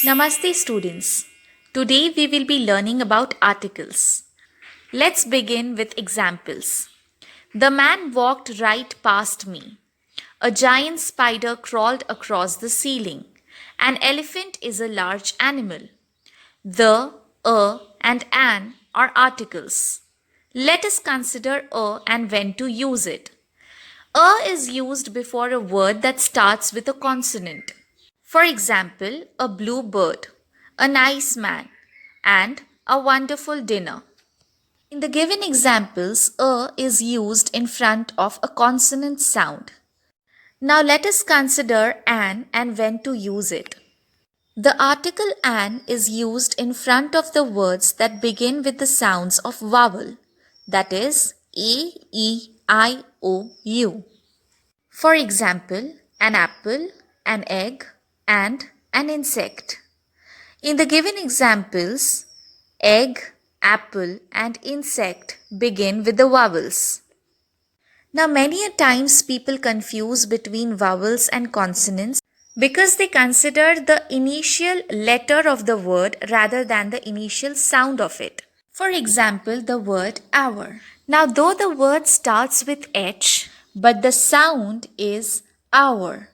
Namaste students. Today we will be learning about articles. Let's begin with examples. The man walked right past me. A giant spider crawled across the ceiling. An elephant is a large animal. The, a, and an are articles. Let us consider a and when to use it. A is used before a word that starts with a consonant. For example, a blue bird, a nice man, and a wonderful dinner. In the given examples, a is used in front of a consonant sound. Now let us consider an and when to use it. The article an is used in front of the words that begin with the sounds of vowel, that is a, e, I, o, u. For example, an apple, an egg, and an insect. In the given examples, egg, apple, and insect begin with the vowels. Now, many a times people confuse between vowels and consonants because they consider the initial letter of the word rather than the initial sound of it. For example, the word hour. Now, though the word starts with H, but the sound is hour,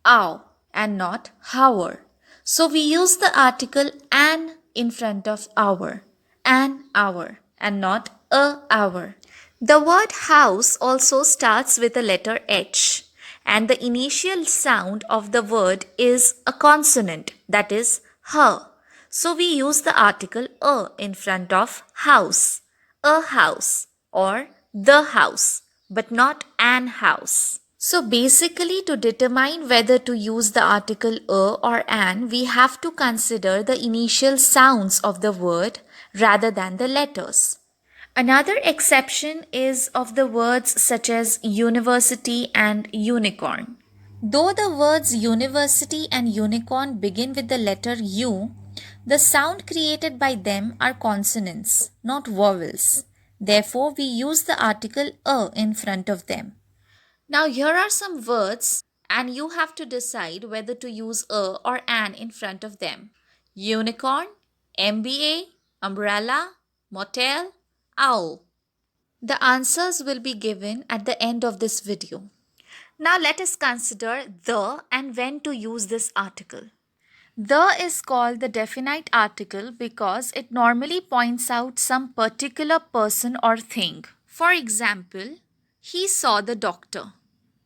ow, and not hour. So we use the article an in front of hour, and not a hour. The word house also starts with the letter H, and the initial sound of the word is a consonant, that is h. So we use the article a in front of house, a house, or the house, but not an house. So basically, to determine whether to use the article a or an, we have to consider the initial sounds of the word rather than the letters. Another exception is of the words such as university and unicorn. Though the words university and unicorn begin with the letter U, the sound created by them are consonants, not vowels. Therefore, we use the article a in front of them. Now, here are some words, and you have to decide whether to use a or an in front of them. Unicorn, MBA, umbrella, motel, owl. The answers will be given at the end of this video. Now, let us consider the and when to use this article. The is called the definite article because it normally points out some particular person or thing. For example, he saw the doctor.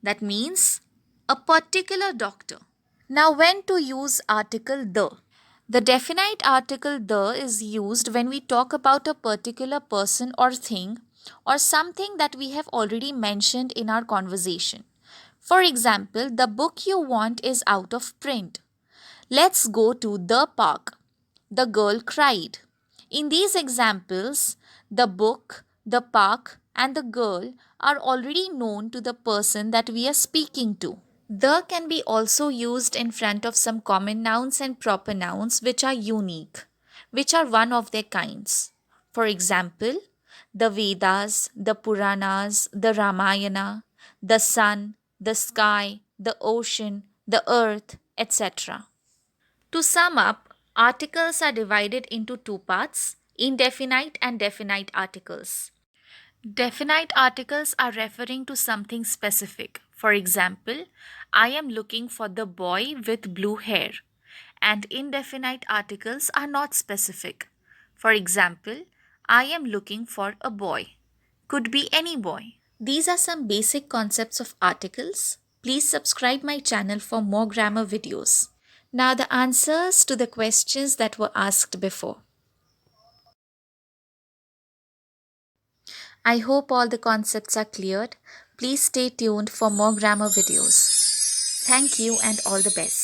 That means a particular doctor. Now, when to use article the? The definite article the is used when we talk about a particular person or thing or something that we have already mentioned in our conversation. For example, the book you want is out of print. Let's go to the park. The girl cried. In these examples, the book, the park, and the girl are already known to the person that we are speaking to. The can be also used in front of some common nouns and proper nouns which are unique, which are one of their kinds. For example, the Vedas, the Puranas, the Ramayana, the sun, the sky, the ocean, the earth, etc. To sum up, articles are divided into two parts, indefinite and definite articles. Definite articles are referring to something specific. For example, I am looking for the boy with blue hair. And indefinite articles are not specific. For example, I am looking for a boy. Could be any boy. These are some basic concepts of articles. Please subscribe my channel for more grammar videos. Now the answers to the questions that were asked before. I hope all the concepts are cleared. Please stay tuned for more grammar videos. Thank you and all the best.